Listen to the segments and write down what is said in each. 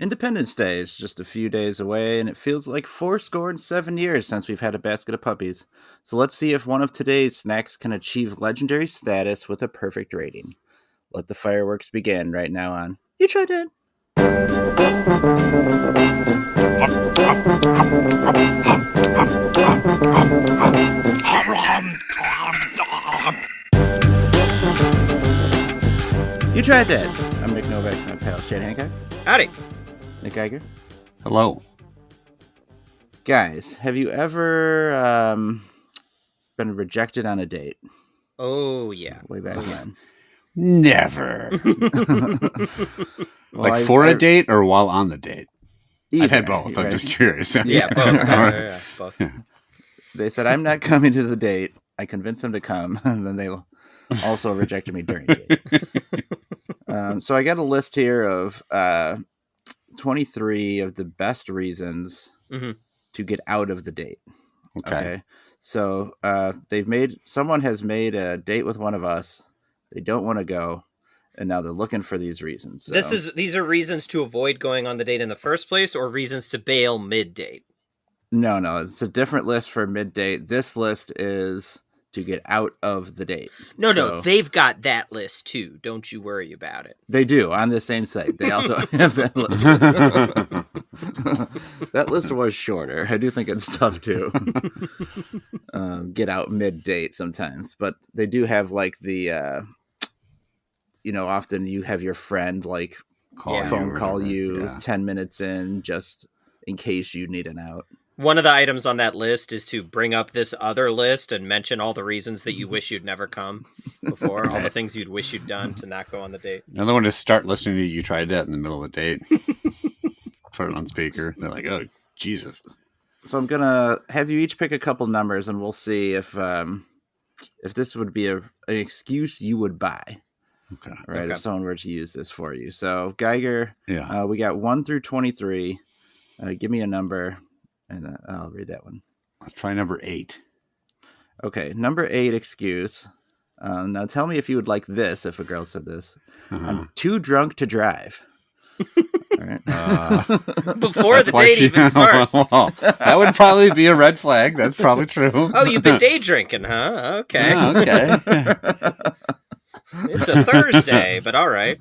Independence Day is just a few days away, and it feels like 7 since we've had a basket of puppies. So let's see if one of today's snacks can achieve legendary status with a perfect rating. Let the fireworks begin right now on You Tried It. You Tried It. I'm Nick Novak, my pal Chad Hancock. Howdy. Nick Geiger. Hello. Guys, have you ever been rejected on a date? Oh, yeah. Way back when. Never. Well, a date or while on the date? Either, I've had both. right? I'm just curious. Yeah, both. Yeah, both. They said, I'm not coming to the date. I convinced them to come, and then they also rejected me during the date. So I got a list here of 23 of the best reasons to get out of the date. Okay. So someone has made a date with one of us. They don't want to go, and now they're looking for these reasons. So. These are reasons to avoid going on the date in the first place, or reasons to bail mid-date? No, it's a different list for mid-date. This list is to get out of the date. No, they've got that list too. Don't you worry about it. They do on the same site. They also have that list. That list was shorter. I do think it's tough to get out mid-date sometimes, but they do have like the, often you have your friend like call you 10 minutes in just in case you need an out. One of the items on that list is to bring up this other list and mention all the reasons that you wish you'd never come before, all the things you'd wish you'd done to not go on the date. Another one is start listening to You Tried That in the middle of the date. Put it on speaker. They're like, oh, Jesus. So I'm going to have you each pick a couple numbers, and we'll see if this would be an excuse you would buy. Okay. Right, Okay. if someone were to use this for you. So, Geiger, Yeah. We got 1 through 23. Give me a number. And I'll read that one. Let's try number 8. Okay, number 8 excuse. Now tell me if you would like this if a girl said this. I'm too drunk to drive. All right. Before the date even starts. Well, that would probably be a red flag. That's probably true. Oh, you've been day drinking, huh? Okay. Oh, okay. It's a Thursday, but all right.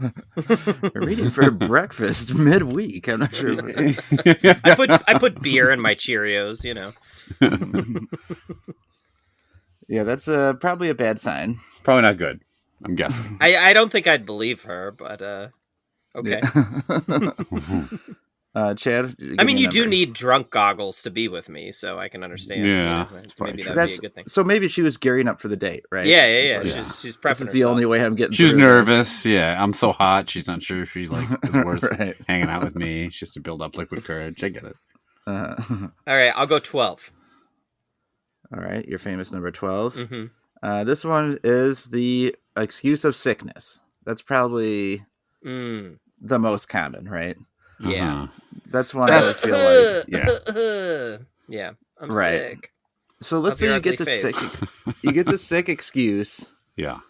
We're eating for breakfast midweek. I'm not sure. I put beer in my Cheerios, Yeah, that's probably a bad sign. Probably not good, I'm guessing. I don't think I'd believe her, but okay. Chad? I mean, you do need drunk goggles to be with me, so I can understand. Yeah. Maybe that'd be a good thing. So maybe she was gearing up for the date, right? Yeah. She's prepping This is the herself. only way I'm getting She's through nervous. Yeah, I'm so hot. She's not sure if she's is worth Right. hanging out with me. It's just to build up liquid courage. I get it. All right, I'll go 12. All right, your famous number 12. Mm-hmm. This one is the excuse of sickness. That's probably the most common, right? Yeah. That's one I feel like. Yeah, I'm Right. sick. So let's say you get the sick, you get the sick excuse. Yeah.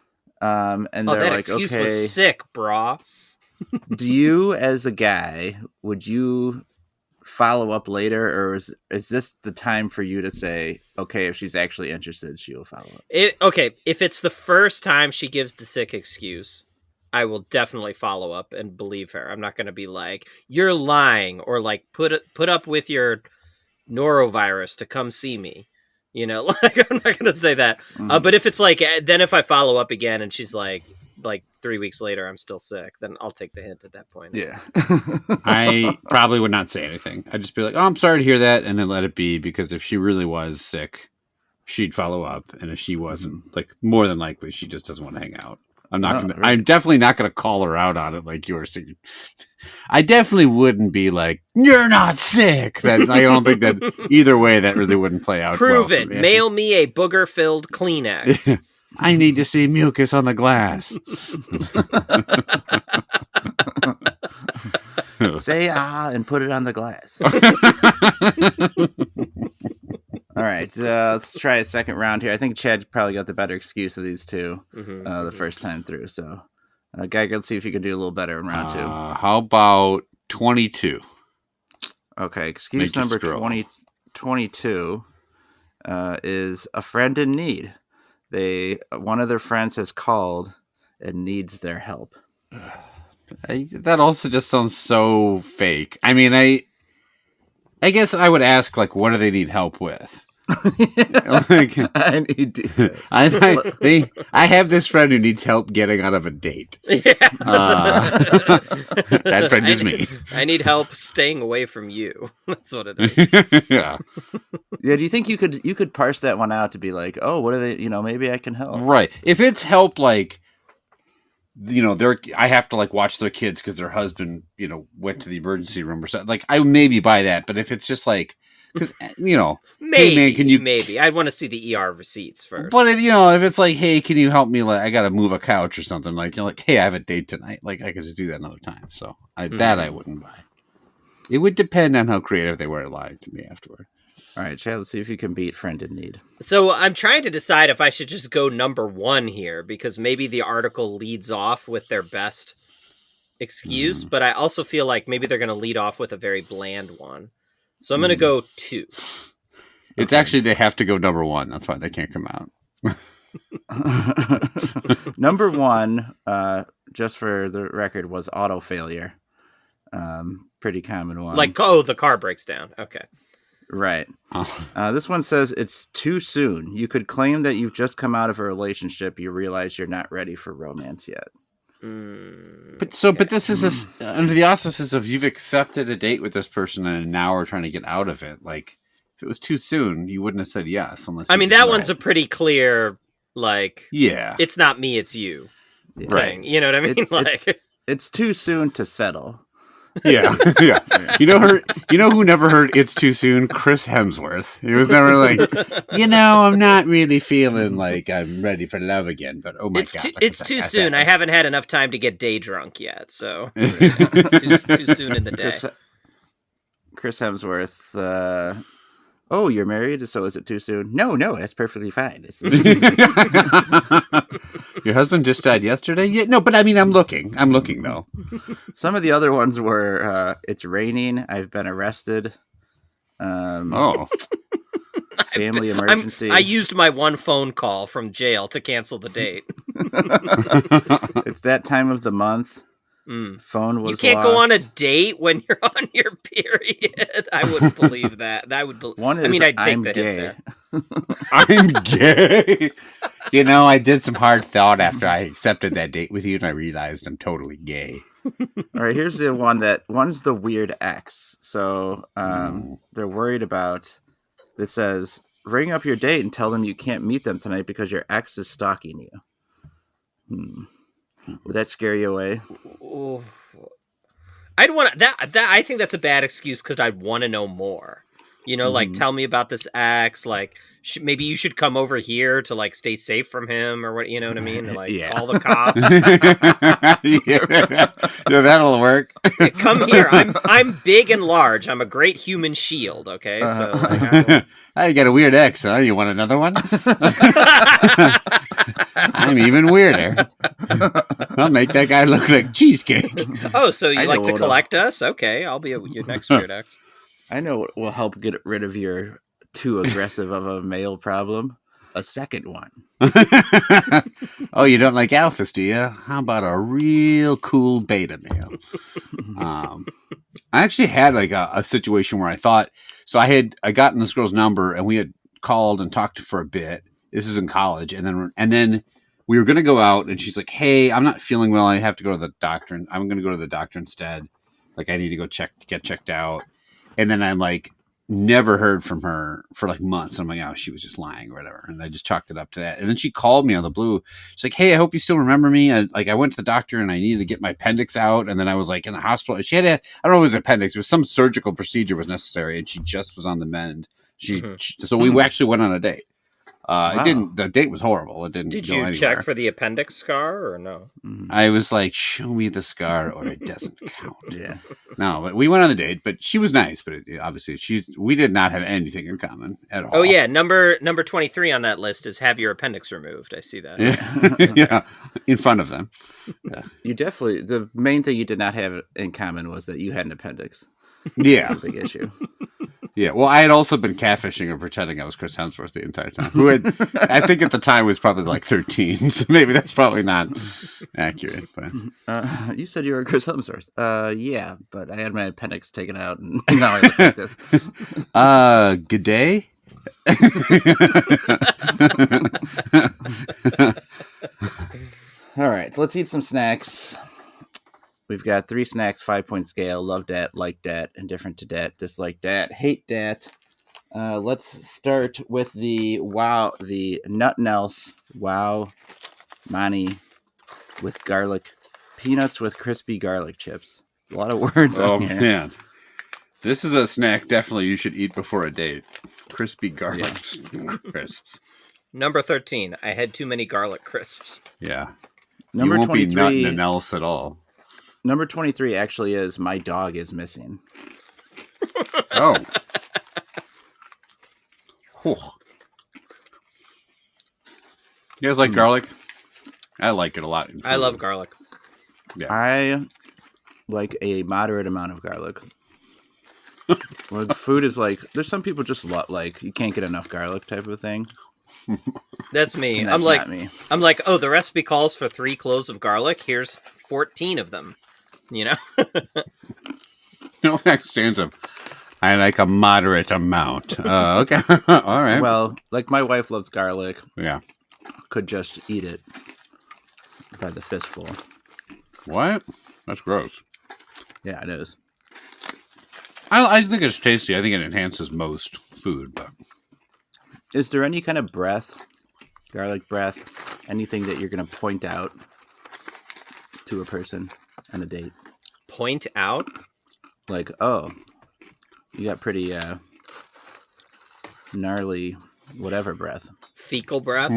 And Oh, they're that like, excuse okay, was sick, brah. do you, as a guy, would you follow up later, or is this the time for you to say, okay, if she's actually interested, she will follow up? Okay, if it's the first time she gives the sick excuse, I will definitely follow up and believe her. I'm not going to be like, you're lying, or like put up with your norovirus to come see me. I'm not going to say that. But if it's like, then if I follow up again and she's like 3 weeks later, I'm still sick, then I'll take the hint at that point. Yeah. I probably would not say anything. I'd just be like, oh, I'm sorry to hear that, and then let it be, because if she really was sick, she'd follow up, and if she wasn't, more than likely, she just doesn't want to hang out. I'm definitely not gonna call her out on it like you were sick. I definitely wouldn't be like, you're not sick. That I don't think that either way that really wouldn't play out. Prove well it. Mail me a booger-filled Kleenex. I need to see mucus on the glass. Say and put it on the glass. All right, let's try a second round here. I think Chad probably got the better excuse of these two the first time through. So, Geiger, let's see if you can do a little better in round 2. How about 22. Okay, excuse Make you number scroll. 22 is a friend in need. One of their friends has called and needs their help. That also just sounds so fake. I mean, I guess I would ask, like, what do they need help with? Like, I need to. I have this friend who needs help getting out of a date. Yeah. That friend is me. I need help staying away from you. That's what it is. Yeah. Yeah, do you think you could parse that one out to be like, oh, what are they? Maybe I can help. Right. If it's help, like, I have to like watch their kids because their husband, went to the emergency room or something. Like, I maybe buy that, but if it's just like, because maybe, hey man, can you? Maybe I'd want to see the ER receipts first. But if it's like, hey, can you help me? Like, I got to move a couch or something. Like, like, hey, I have a date tonight. Like, I could just do that another time. So that I wouldn't buy. It would depend on how creative they were to lie to me afterward. All right, Chad, let's see if you can beat friend in need. So I'm trying to decide if I should just go number 1 here, because maybe the article leads off with their best excuse, but I also feel like maybe they're going to lead off with a very bland one. So I'm going to go 2. It's actually, they have to go number 1. That's why they can't come out. Number 1, just for the record, was auto failure. Pretty common one. Like, the car breaks down. Okay. Right. This one says it's too soon. You could claim that you've just come out of a relationship. You realize you're not ready for romance yet. But this is under the auspices of you've accepted a date with this person and now we're trying to get out of it. Like, if it was too soon, you wouldn't have said yes unless. I mean, that one's a pretty clear, like, it's not me, it's you. Yeah. Right. You know what I mean? It's too soon to settle. Yeah. You know who never heard "It's Too Soon"? Chris Hemsworth. He was never like, I'm not really feeling like I'm ready for love again. But oh my god, it's too soon. I haven't had enough time to get day drunk yet, so it's too soon in the day. Chris Hemsworth. Oh, you're married, so is it too soon? No, that's perfectly fine. Your husband just died yesterday? Yeah, no, but I mean, I'm looking though. Some of the other ones were, it's raining, I've been arrested. Family emergency. I used my one phone call from jail to cancel the date. It's that time of the month. Phone was. You can't go on a date when you're on your period. I wouldn't believe that. One is, I'd take the hit there. I'm gay. I did some hard thought after I accepted that date with you, and I realized I'm totally gay. All right, here's the one's the weird ex. So they're worried about. It says, ring up your date and tell them you can't meet them tonight because your ex is stalking you. Would that scare you away? Oh, I'd want that. I think that's a bad excuse because I'd want to know more. Like, tell me about this ex. Like, maybe you should come over here to like stay safe from him, or what? You know what I mean? Like, call the cops. Yeah, that'll work. Come here. I'm big and large. I'm a great human shield. Okay, so I got a weird ex. Huh? You want another one? I'm even weirder. I'll make that guy look like cheesecake. Oh, so you like to collect us? Okay, I'll be your next weird ex. I know what will help get rid of your too aggressive of a male problem. A second one. Oh, you don't like alphas, do you? How about a real cool beta male? I actually had like a situation where I thought, so I gotten this girl's number and we had called and talked for a bit. This is in college, and then we were going to go out, and she's like, "Hey, I'm not feeling well. I have to go to the doctor, and I'm going to go to the doctor instead. Like, I need to go get checked out." And then I'm like, never heard from her for like months. I'm like, oh, she was just lying or whatever. And I just chalked it up to that. And then she called me on the blue. She's like, "Hey, I hope you still remember me. I went to the doctor and I needed to get my appendix out. And then I was like in the hospital. She had I don't know if it was appendix. It was some surgical procedure was necessary. And she just was on the mend. So we actually went on a date. It didn't. The date was horrible. It didn't. Did go you anywhere. check for the appendix scar or no? I was like, show me the scar or it doesn't count. Yeah. No, but we went on the date, but she was nice, but obviously we did not have anything in common at all. Oh yeah, number 23 on that list is have your appendix removed. I see that. Yeah, yeah, in front of them. Yeah. You definitely, the main thing you did not have in common was that you had an appendix. Yeah. That's a big issue. Yeah, well, I had also been catfishing and pretending I was Chris Hemsworth the entire time. Who had, I think at the time was probably like 13, so maybe that's probably not accurate. But You said you were Chris Hemsworth. Yeah, but I had my appendix taken out, and now I look like this. Good day. All right, let's eat some snacks. We've got 3 snacks, 5-point scale. Love dat, like dat, indifferent to dat, dislike dat, hate dat. Let's start with the Nothing Else Wow Mani with garlic, peanuts with crispy garlic chips. A lot of words on here. Man. This is a snack definitely you should eat before a date. Crispy garlic crisps. Number 13. I had too many garlic crisps. Yeah. Number you won't 23. be nothing else at all. Number 23 actually is my dog is missing. Oh. Whew. You guys like garlic? I like it a lot. I love garlic. Yeah. I like a moderate amount of garlic. Well, the food is like, there's some people just like you can't get enough garlic type of thing. That's me. And that's not me. I'm like, oh, the recipe calls for 3 cloves of garlic. Here's 14 of them. You know? No next stanza. I like a moderate amount. Okay. All right. Well, like my wife loves garlic. Yeah. Could just eat it by the fistful. What? That's gross. Yeah, it is. I think it's tasty. I think it enhances most food. But Is there any kind of breath, garlic breath, anything that you're going to point out to a person on a date? Point out? Like, oh, you got pretty gnarly whatever breath. Fecal breath?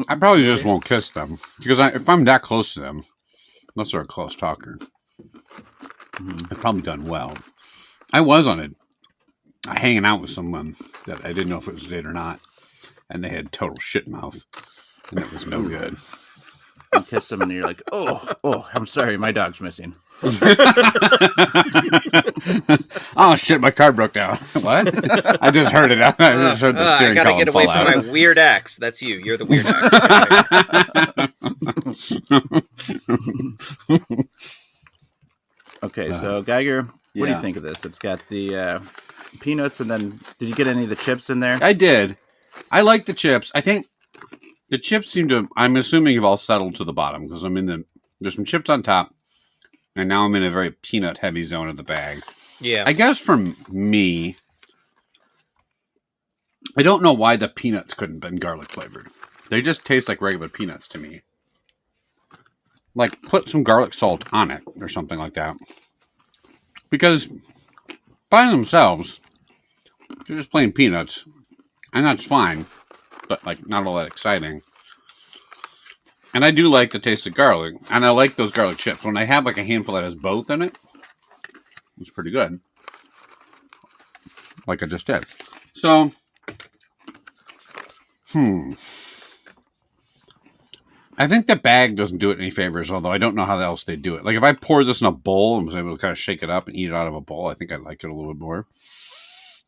I probably just won't kiss them. Because if I'm that close to them, unless they're a close talker, I've probably done well. I was on it, hanging out with someone that I didn't know if it was a date or not, and they had total shit mouth, and it was no good. You kiss them and you're like, oh, I'm sorry, my dog's missing. Oh shit, my car broke down. What? I just heard it. I just heard the steering I gotta column get away fall from out. my weird ex. That's you. You're the weird ex. Okay, so Geiger, what do yeah. you think of this? It's got the peanuts, and then did you get any of the chips in there? I did. I like the chips. I think the chips seem to. I'm assuming you've all settled to the bottom because there's some chips on top, and now I'm in a very peanut heavy zone of the bag. Yeah. I guess for me, I don't know why the peanuts couldn't have been garlic flavored. They just taste like regular peanuts to me. Like, put some garlic salt on it or something like that. Because by themselves, they're just plain peanuts. And that's fine. But, like, not all that exciting. And I do like the taste of garlic. And I like those garlic chips. When I have, like, a handful that has both in it, it's pretty good. Like I just did. So, I think the bag doesn't do it any favors, although I don't know how else they do it. Like, if I pour this in a bowl and was able to kind of shake it up and eat it out of a bowl, I think I'd like it a little bit more.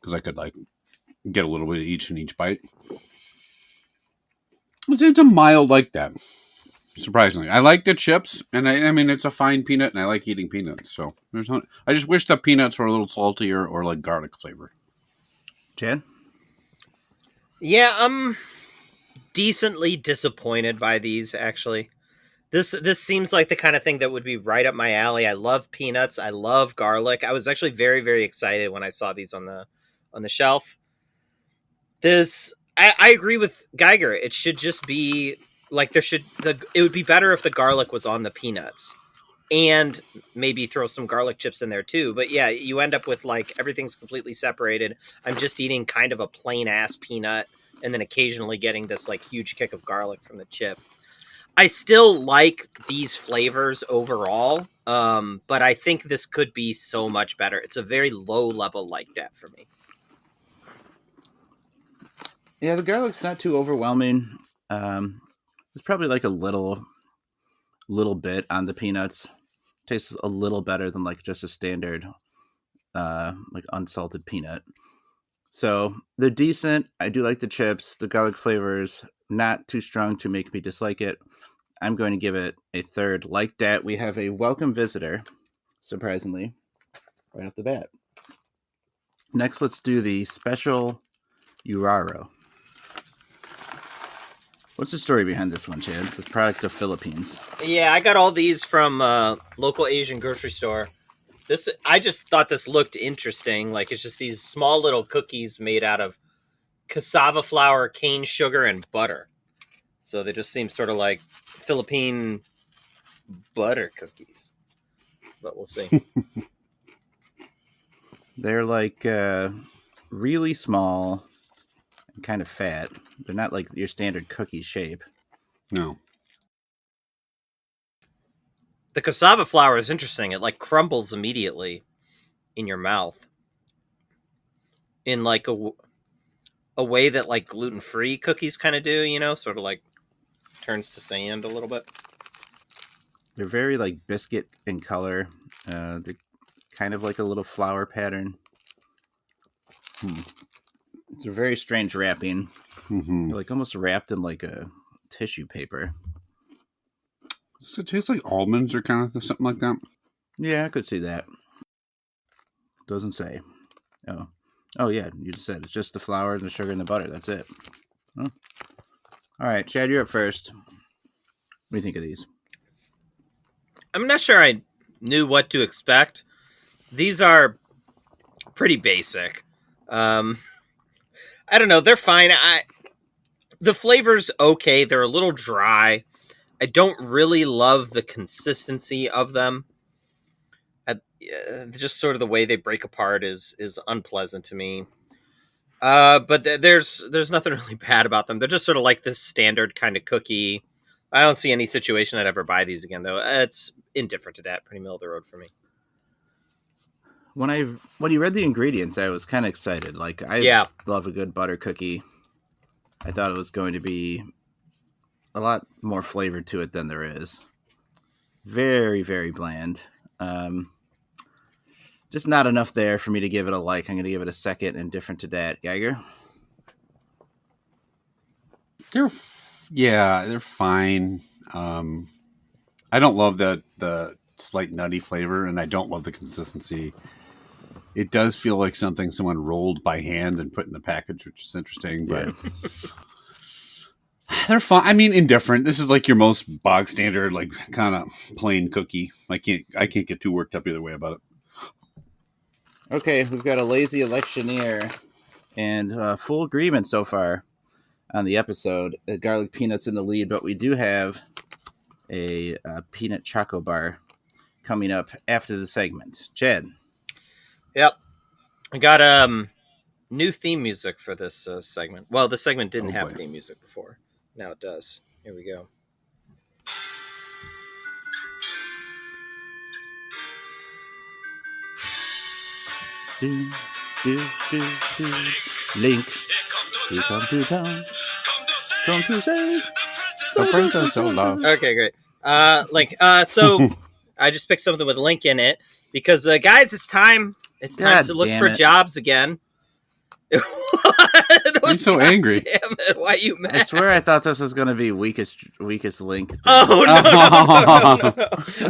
Because I could, like, get a little bit of each in each bite. It's a mild like that. Surprisingly. I like the chips, and I mean, it's a fine peanut, and I like eating peanuts. So, I just wish the peanuts were a little saltier or, like, garlic flavor. Jan? Yeah, I'm decently disappointed by these, actually. This seems like the kind of thing that would be right up my alley. I love peanuts. I love garlic. I was actually very, very excited when I saw these on the shelf. I agree with Geiger. It should just be like it would be better if the garlic was on the peanuts. And maybe throw some garlic chips in there too. But yeah, you end up with like everything's completely separated. I'm just eating kind of a plain ass peanut and then occasionally getting this like huge kick of garlic from the chip. I still like these flavors overall, but I think this could be so much better. It's a very low level like that for me. Yeah, the garlic's not too overwhelming. It's probably like a little bit on the peanuts. Tastes a little better than like just a standard like unsalted peanut. So they're decent. I do like the chips. The garlic flavors not too strong to make me dislike it. I'm going to give it a third. Like that, we have a welcome visitor, surprisingly, right off the bat. Next, let's do the special Uraro. What's the story behind this one, Chad? It's a product of Philippines. Yeah, I got all these from local Asian grocery store. I just thought this looked interesting. Like, it's just these small little cookies made out of cassava flour, cane sugar, and butter. So they just seem sort of like Philippine butter cookies. But we'll see. They're like really small and kind of fat. They're not like your standard cookie shape. No. The cassava flour is interesting. It like crumbles immediately in your mouth in like a way that like gluten-free cookies kind of do, you know, sort of like turns to sand a little bit. They're very like biscuit in color. They're kind of like a little flower pattern. It's a very strange wrapping. Mm-hmm. They're like almost wrapped in like a tissue paper. Does it taste like almonds or kind of something like that? Yeah, I could see that. Doesn't say. Oh yeah, you just said it's just the flour and the sugar and the butter. That's it. Oh. All right, Chad, you're up first. What do you think of these? I'm not sure I knew what to expect. These are pretty basic. I don't know. They're fine. The flavor's okay. They're a little dry. I don't really love the consistency of them. Just sort of the way they break apart is unpleasant to me. But there's nothing really bad about them. They're just sort of like this standard kind of cookie. I don't see any situation I'd ever buy these again, though. It's indifferent to that. Pretty middle of the road for me. When you read the ingredients, I was kind of excited. Like, I love a good butter cookie. I thought it was going to be a lot more flavor to it than there is. Very, very bland. Just not enough there for me to give it a like. I'm going to give it a second, indifferent to that. Geiger? They're fine. I don't love the slight nutty flavor, and I don't love the consistency. It does feel like something someone rolled by hand and put in the package, which is interesting, but they're fine. I mean, indifferent. This is like your most bog standard, like kind of plain cookie. I can't get too worked up either way about it. Okay, we've got a lazy electioneer and full agreement so far on the episode. Garlic peanuts in the lead, but we do have a peanut choco bar coming up after the segment. Chad. Yep. I got new theme music for this segment. Well, the segment didn't have theme music before. Now it does. Here we go. Do, do, do, do. Link. You come to town. Come to say. Okay, great. So I just picked something with Link in it because, guys, it's time. It's time to look for jobs again. I'm so angry. Damn it! Why you mad? I swear I thought this was going to be weakest link. Oh no.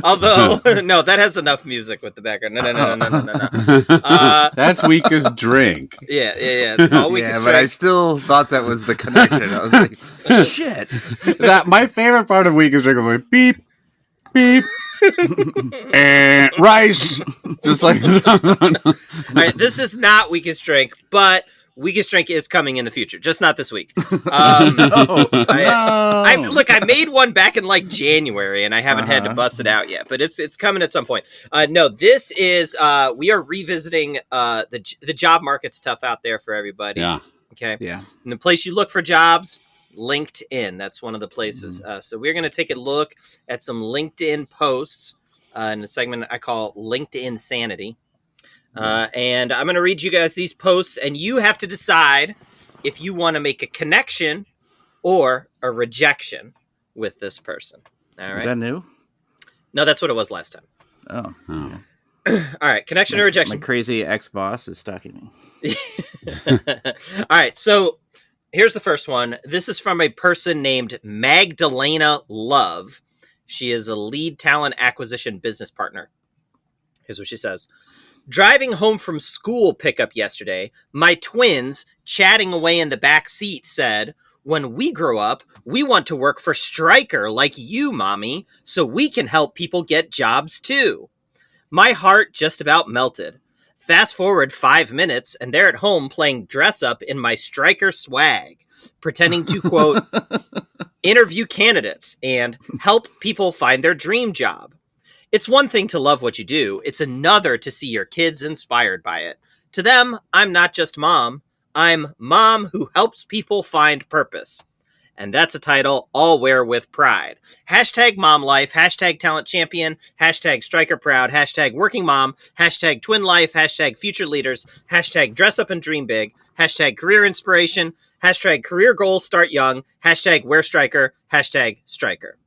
Although no, that has enough music with the background. No. That's weakest drink. Yeah. It's all weakest drink. But I still thought that was the connection. I was like, shit. My favorite part of weakest drink was like beep, beep. And rice, just like all right, this is not weakest drink, but weakest drink is coming in the future, just not this week. I made one back in like January, and I haven't had to bust it out yet, but it's coming at some point. No, this is we are revisiting the job market's tough out there for everybody. Yeah. Okay. Yeah. And the place you look for jobs, LinkedIn. That's one of the places. So we're going to take a look at some LinkedIn posts in a segment I call LinkedIn Sanity. And I'm going to read you guys these posts, and you have to decide if you want to make a connection or a rejection with this person. All right. Is that new? No, that's what it was last time. Oh. Oh. All right. Connection or rejection? My crazy ex-boss is stalking me. All right. So here's the first one. This is from a person named Magdalena Love. She is a lead talent acquisition business partner. Here's what she says. Driving home from school pickup yesterday, my twins, chatting away in the back seat, said, when we grow up, we want to work for Stryker like you, Mommy, so we can help people get jobs too. My heart just about melted. Fast forward 5 minutes, and they're at home playing dress up in my Stryker swag, pretending to, quote, interview candidates and help people find their dream job. It's one thing to love what you do. It's another to see your kids inspired by it. To them, I'm not just mom. I'm mom who helps people find purpose. And that's a title I'll wear with pride. Hashtag mom life, hashtag talent champion, hashtag Stryker proud, hashtag working mom, hashtag twin life, hashtag future leaders, hashtag dress up and dream big, hashtag career inspiration, hashtag career goals start young, hashtag wear Stryker, hashtag Stryker.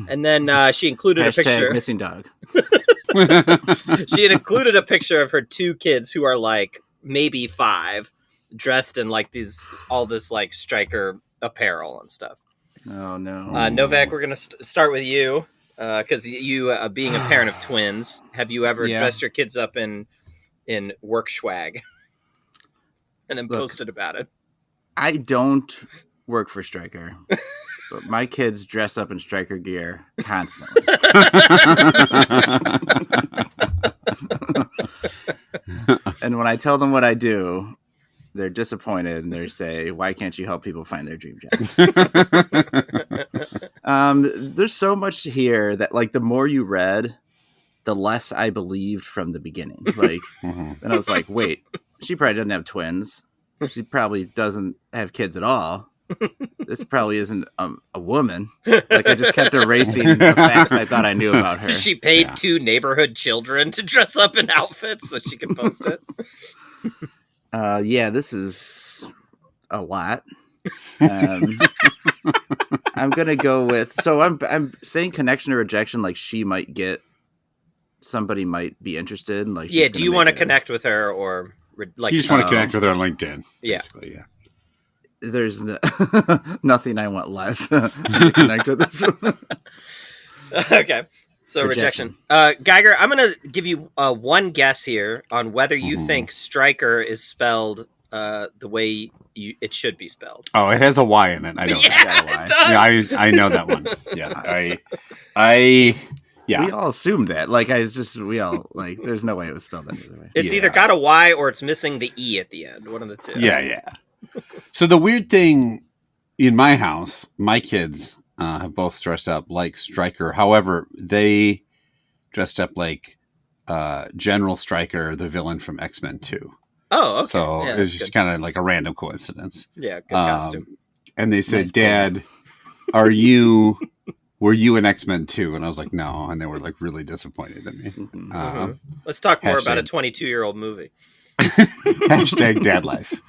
And then she included Hashtag a picture. Missing dog. She had included a picture of her two kids who are like maybe 5, dressed in like all this like Stryker apparel and stuff. Oh no. Novak, we're gonna start with you because you being a parent of twins, have you ever dressed your kids up in work swag and then posted about it? I don't work for Stryker, but my kids dress up in Stryker gear constantly. And when I tell them what I do, they're disappointed and they say, why can't you help people find their dream job? There's so much here that, like, the more you read, the less I believed from the beginning. Like, and I was like, wait, she probably doesn't have twins. She probably doesn't have kids at all. This probably isn't a woman. Like, I just kept erasing the facts I thought I knew about her. She paid 2 neighborhood children to dress up in outfits so she could post it. Yeah, this is a lot. I'm gonna go with. So I'm saying connection or rejection. Like, somebody might be interested. Like, yeah. Do you want to connect with her or like? You just want to connect with her on LinkedIn. Yeah. Basically, yeah. There's nothing I want less to connect with this one. Okay. So rejection. Geiger, I'm going to give you one guess here on whether you think Stryker is spelled the way it should be spelled. Oh, it has a Y in it. I know. Yeah, it does. Yeah, I know that one. Yeah, yeah. We all assumed that. Like, we all, like, there's no way it was spelled any other way. It's either got a Y or it's missing the E at the end. One of the two. Yeah. So the weird thing in my house, my kids have both dressed up like Stryker. However, they dressed up like General Stryker, the villain from X-Men 2. Oh, okay. So it was just kind of like a random coincidence. Yeah, good costume. And they said, Nice Dad, were you an X-Men 2? And I was like, no. And they were like really disappointed in me. Let's talk more about a 22-year-old movie. Hashtag dad life.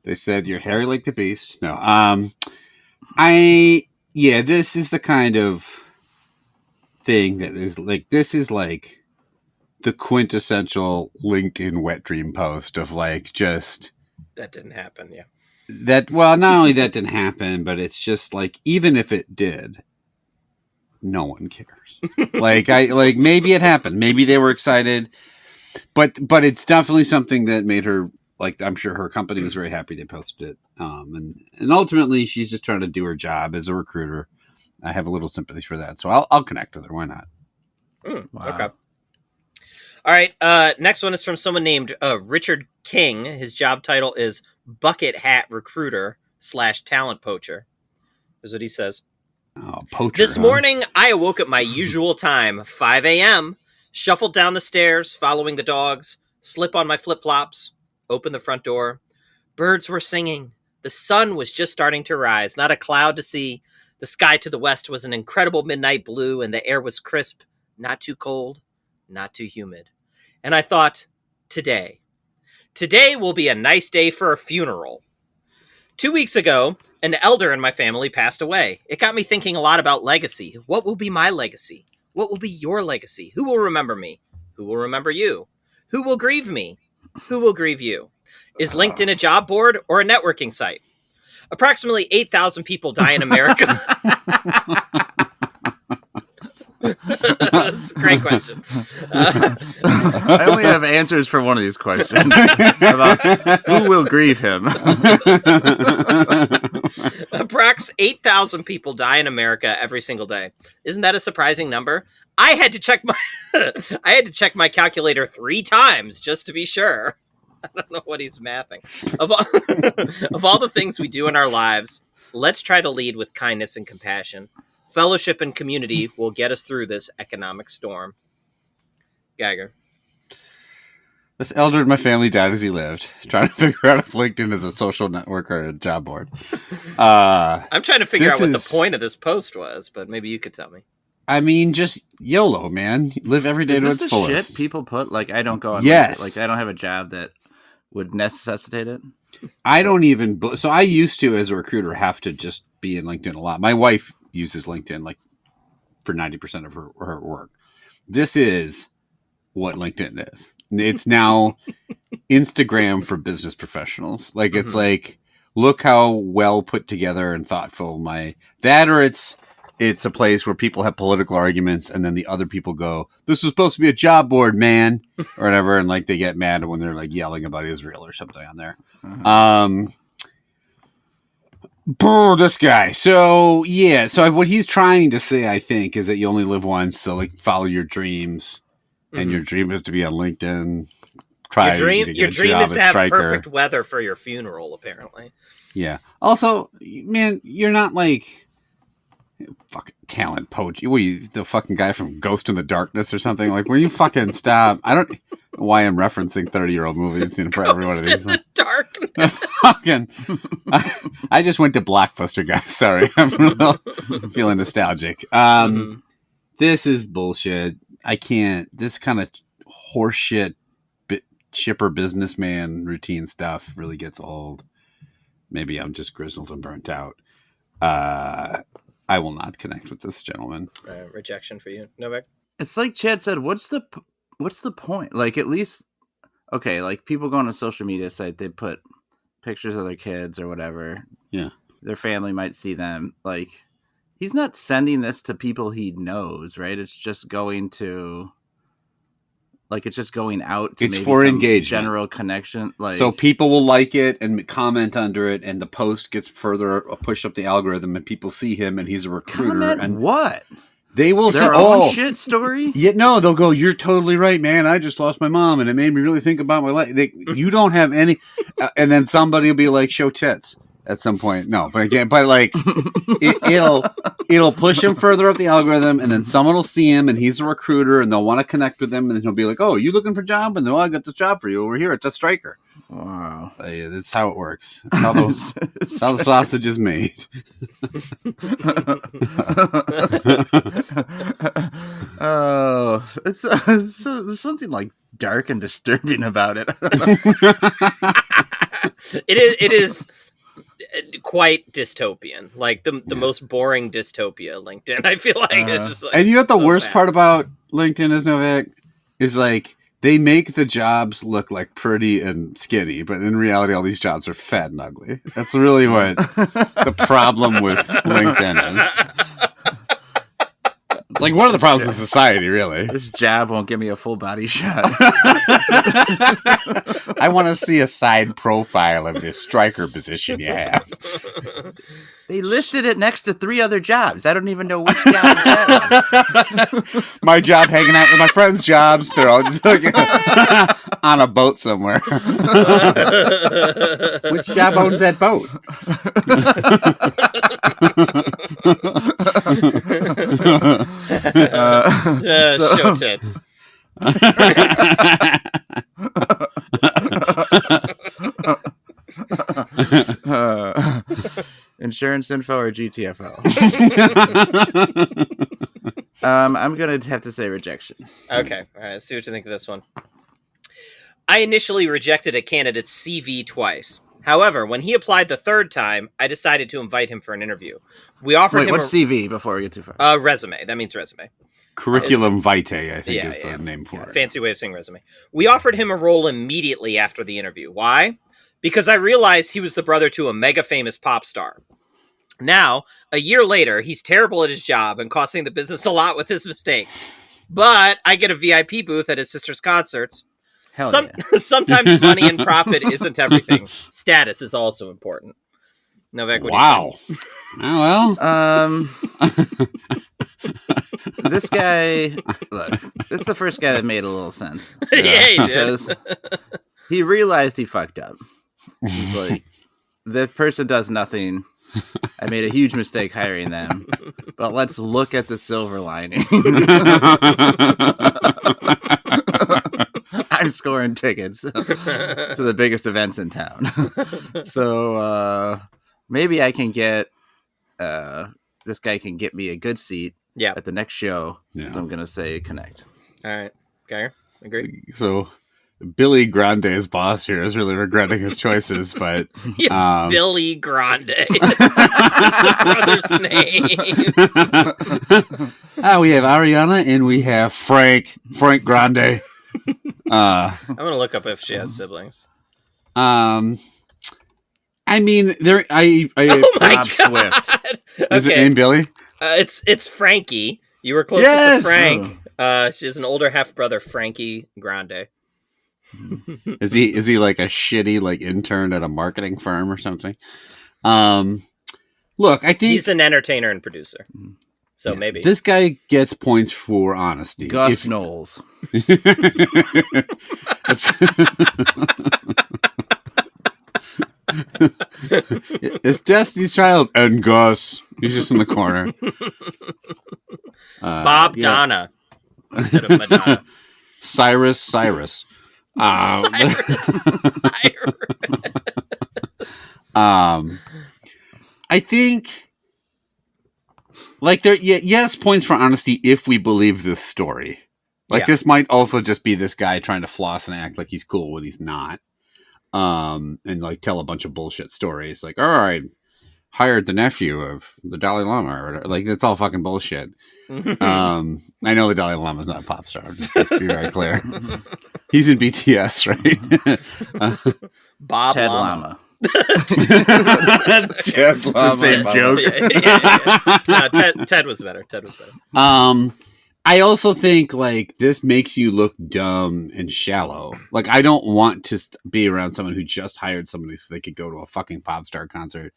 They said you're hairy like the beast. No. This is the kind of thing that is like, this is like the quintessential LinkedIn wet dream post of like, just that didn't happen. Yeah. Not only that didn't happen, but it's just like, even if it did, no one cares. like maybe it happened. Maybe they were excited, but it's definitely something that made her, like, I'm sure her company was very happy they posted it. And ultimately she's just trying to do her job as a recruiter. I have a little sympathy for that. So I'll connect with her. Why not? Wow. Okay. All right. Next one is from someone named Richard King. His job title is bucket hat recruiter / talent poacher. Here's what he says. Oh, poacher. This morning, I awoke at my usual time, 5 a.m., shuffled down the stairs, following the dogs, slip on my flip-flops, open the front door, Birds were singing. The sun was just starting to rise, not a cloud to see. The sky to the west was an incredible midnight blue, and the air was crisp, not too cold, not too humid. And I thought, today will be a nice day for a funeral. 2 weeks ago, an elder in my family passed away. It got me thinking a lot about legacy. What will be my legacy? What will be your legacy? Who will remember me? Who will remember you? Who will grieve me? Who will grieve you? Is LinkedIn a job board or a networking site? Approximately 8,000 people die in America. That's a great question. I only have answers for one of these questions about who will grieve him. Approx 8,000 people die in America every single day. Isn't that a surprising number? I had to check my calculator 3 times just to be sure. I don't know what he's mathing. Of all the things we do in our lives, let's try to lead with kindness and compassion. Fellowship and community will get us through this economic storm. Geiger. This elder in my family died as he lived, trying to figure out if LinkedIn is a social network or a job board. I'm trying to figure out what the point of this post was, but maybe you could tell me. I mean, just YOLO, man. Live every day to its fullest. Is this the shit people put? Like, I don't go on. Yes. Like, I don't have a job that would necessitate it. I don't even. So I used to, as a recruiter, have to just be in LinkedIn a lot. My wife uses LinkedIn like for 90% of her work. This is what LinkedIn is. It's now Instagram for business professionals. Like, it's like, look how well put together and thoughtful or it's a place where people have political arguments and then the other people go, this was supposed to be a job board, man, or whatever. And like, they get mad when they're like yelling about Israel or something on there. This guy. So yeah. So what he's trying to say, I think, is that you only live once. So like, follow your dreams, and your dream is to be on LinkedIn. Your dream is to have perfect weather for your funeral, apparently. Yeah. Also, man, you're not like fucking talent poach. What are you, the fucking guy from Ghost in the Darkness or something? Like, will you fucking stop? I don't know why I'm referencing 30-year-old movies for every one of these. Ghost in the Darkness. Fucking, I just went to Blockbuster, guys. Sorry. I'm feeling nostalgic. This is bullshit. I can't. This kind of horseshit chipper businessman routine stuff really gets old. Maybe I'm just grizzled and burnt out. I will not connect with this gentleman. Rejection for you, Novak. It's like Chad said. What's the point? Like, at least, okay, like people go on a social media site, they put pictures of their kids or whatever. Yeah, their family might see them. Like, he's not sending this to people he knows, right? It's just going to. Like, it's just going out to it's maybe for some engagement. General connection. Like, so people will like it and comment under it, and the post gets further push up the algorithm, and people see him, and he's a recruiter. Comment and what? They will say, own shit story? Yeah, no, they'll go, you're totally right, man. I just lost my mom, and it made me really think about my life. You don't have any... and then somebody will be like, show tits at some point. No, but like, it'll push him further up the algorithm, and then someone will see him, and he's a recruiter, and they'll want to connect with him, and then he'll be like, oh, you looking for a job? And then, I got this job for you over here. It's a Striker. Wow. That's how it works. That's how the sausage is made. Oh, there's something like dark and disturbing about it. It is quite dystopian, like the most boring dystopia. LinkedIn, I feel like it's just like, and you know what the so worst bad. part about LinkedIn is, Novak, is like they make the jobs look like pretty and skinny, but in reality, all these jobs are fat and ugly. That's really what the problem with LinkedIn is. It's like one of the problems with society, really. This job won't give me a full body shot. I want to see a side profile of this Striker position you have. They listed it next to 3 other jobs. I don't even know which job is that one. My job hanging out with my friends' jobs. They're all just like on a boat somewhere. Which job owns that boat? Show tits. Insurance info or GTFO? I'm going to have to say rejection. Okay, all right, let's see what you think of this one. I initially rejected a candidate's CV twice. However, when he applied the third time, I decided to invite him for an interview. We offered him what's CV before we get too far? Resume. That means resume. Curriculum vitae, I think, is the name for it. Fancy way of saying resume. We offered him a role immediately after the interview. Why? Because I realized he was the brother to a mega famous pop star. Now, a year later, he's terrible at his job and costing the business a lot with his mistakes. But I get a VIP booth at his sister's concerts. Sometimes money and profit isn't everything. Status is also important. Novak, what do you think? Oh, well. This guy, look, this is the first guy that made a little sense. Yeah, he did. Because he realized he fucked up. He's like, the person does nothing. I made a huge mistake hiring them, but let's look at the silver lining. I'm scoring tickets to the biggest events in town. So maybe I can get this guy can get me a good seat at the next show. Yeah. So I'm going to say connect. All right. Okay. Agree. So Billy Grande's boss here is really regretting his choices, but Billy Grande is the brother's name. We have Ariana and we have Frank Grande. I'm gonna look up if she has siblings. I mean, there. Oh my God. Swift. Is it named Billy? It's Frankie. You were close to Frank. She has an older half brother, Frankie Grande. Is he like a shitty like intern at a marketing firm or something? Look, I think he's an entertainer and producer. So maybe this guy gets points for honesty. Gus Knowles. It's Destiny's Child and Gus. He's just in the corner. Bob Donna instead of Madonna. Cyrus. Cyrus. I think, like, yes, points for honesty if we believe this story. Like, this might also just be this guy trying to floss and act like he's cool when he's not. And, like, tell a bunch of bullshit stories. Like, all right, hired the nephew of the Dalai Lama. Or whatever. Like, it's all fucking bullshit. I know the Dalai Lama's not a pop star. Just to be very clear. He's in BTS, right? Bob Ted Lama. Ted Lama. The same joke. No, Ted was better. I also think, like, this makes you look dumb and shallow. Like, I don't want to be around someone who just hired somebody so they could go to a fucking pop star concert.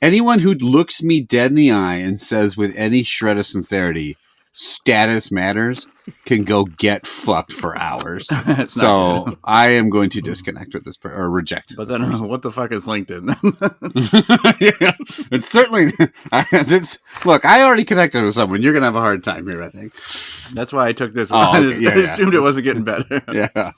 Anyone who looks me dead in the eye and says with any shred of sincerity, status matters, can go get fucked for hours. So I am going to disconnect with this or reject. But then what the fuck is LinkedIn? It's certainly look, I already connected with someone. You're gonna have a hard time here, I think. That's why I took this one. Okay. I assumed it wasn't getting better. Yeah.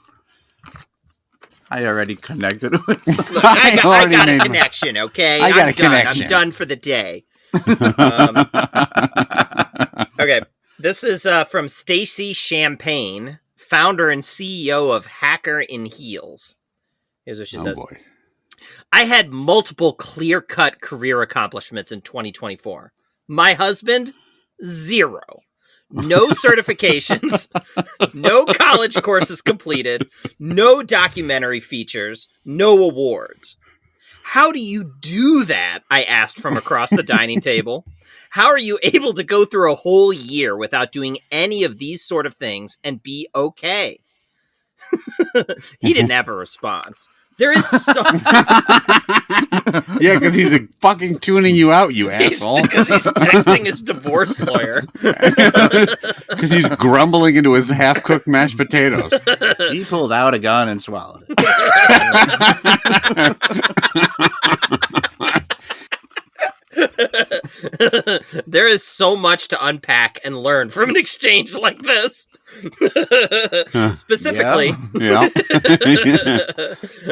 I already connected with someone. Look, I got a connection, okay? I got a connection. I'm done for the day. Okay. This is from Stacy Champagne, founder and CEO of Hacker in Heels. Here's what she says. Boy. I had multiple clear-cut career accomplishments in 2024. My husband, 0. No certifications, no college courses completed, no documentary features, no awards. How do you do that? I asked from across the dining table. How are you able to go through a whole year without doing any of these sort of things and be okay? He didn't have a response. There is so... Yeah, because he's fucking tuning you out, you asshole. Because he's texting his divorce lawyer. Because he's grumbling into his half-cooked mashed potatoes. He pulled out a gun and swallowed it. There is so much to unpack and learn from an exchange like this. Specifically, Yeah.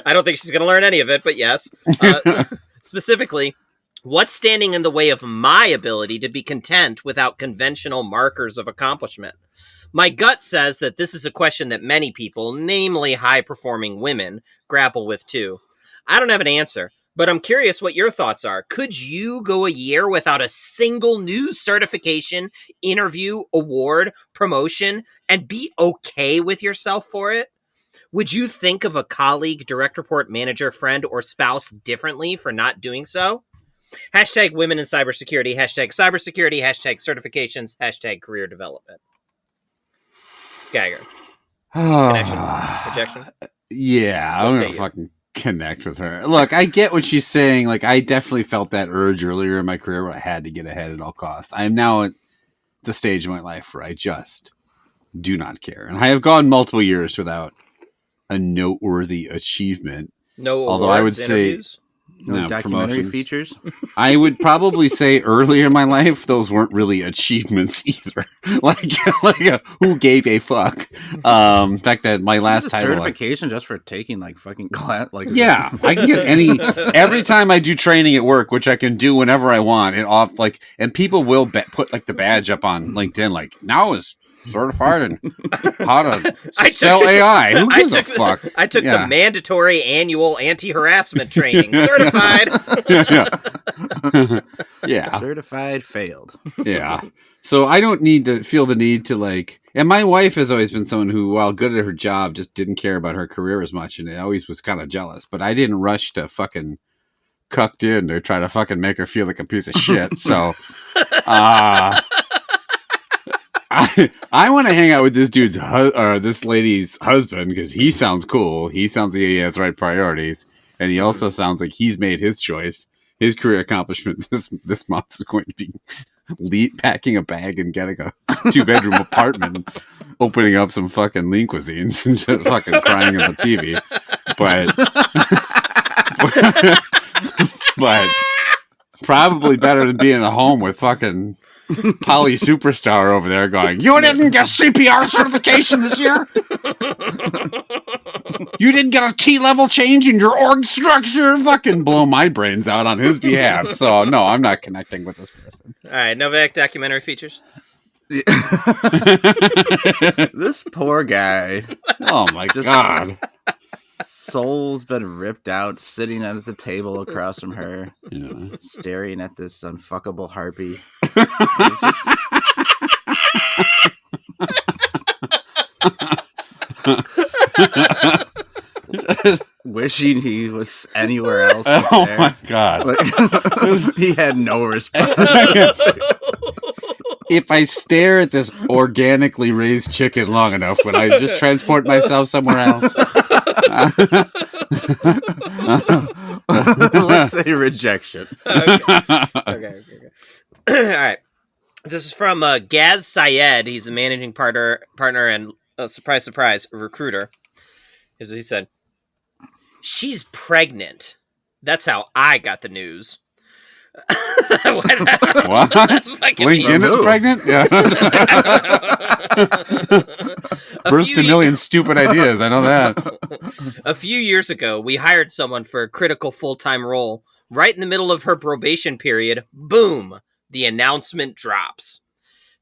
I don't think she's going to learn any of it, but yes. Specifically, what's standing in the way of my ability to be content without conventional markers of accomplishment? My gut says that this is a question that many people, namely high-performing women, grapple with too. I don't have an answer, but I'm curious what your thoughts are. Could you go a year without a single new certification, interview, award, promotion, and be okay with yourself for it? Would you think of a colleague, direct report, manager, friend, or spouse differently for not doing so? Hashtag women in cybersecurity, hashtag cybersecurity, hashtag certifications, hashtag career development. Geiger. Connection? Projection? Yeah, I'm What say gonna you? fucking connect with her. Look, I get what she's saying. Like, I definitely felt that urge earlier in my career where I had to get ahead at all costs. I am now at the stage of my life where I just do not care. And I have gone multiple years without a noteworthy achievement. No awards, Although I would say interviews? No documentary promotions. features. I would probably say earlier in my life, those weren't really achievements either. like who gave a fuck? In fact, that my last title, certification just for taking like fucking class. Like, yeah, I can get every time I do training at work, which I can do whenever I want. And people will put like the badge up on LinkedIn, like now is certified in how to sell AI. Who gives a fuck? I took the mandatory annual anti-harassment training. Certified. Yeah. Certified failed. Yeah. So I don't need to feel the need to like, and my wife has always been someone who, while good at her job, just didn't care about her career as much. And I always was kind of jealous, but I didn't rush to fucking cucked in to try to fucking make her feel like a piece of shit. So, I want to hang out with this dude's or this lady's husband because he sounds cool. He sounds like he has the right priorities, and he also sounds like he's made his choice. His career accomplishment this month is going to be packing a bag and getting a 2-bedroom apartment, and opening up some fucking lean cuisines and just fucking crying on the TV. But probably better than being at home with fucking Polly Superstar over there going, you didn't get CPR certification this year? You didn't get a T-level change in your org structure? Fucking blow my brains out on his behalf. So, no, I'm not connecting with this person. All right, Novak documentary features. This poor guy. Oh, my God. Soul's been ripped out, sitting at the table across from her, staring at this unfuckable harpy. Wishing he was anywhere else. Oh there. My God. Like, he had no response. If I stare at this organically raised chicken long enough, would I just transport myself somewhere else? Let's say rejection. Okay. All right. This is from Gaz Syed. He's a managing partner and, surprise, a recruiter. Here's what he said. She's pregnant. That's how I got the news. What? LinkedIn is pregnant? Yeah. Burst a million stupid ideas. I know that. A few years ago, we hired someone for a critical full-time role. Right in the middle of her probation period, boom, the announcement drops.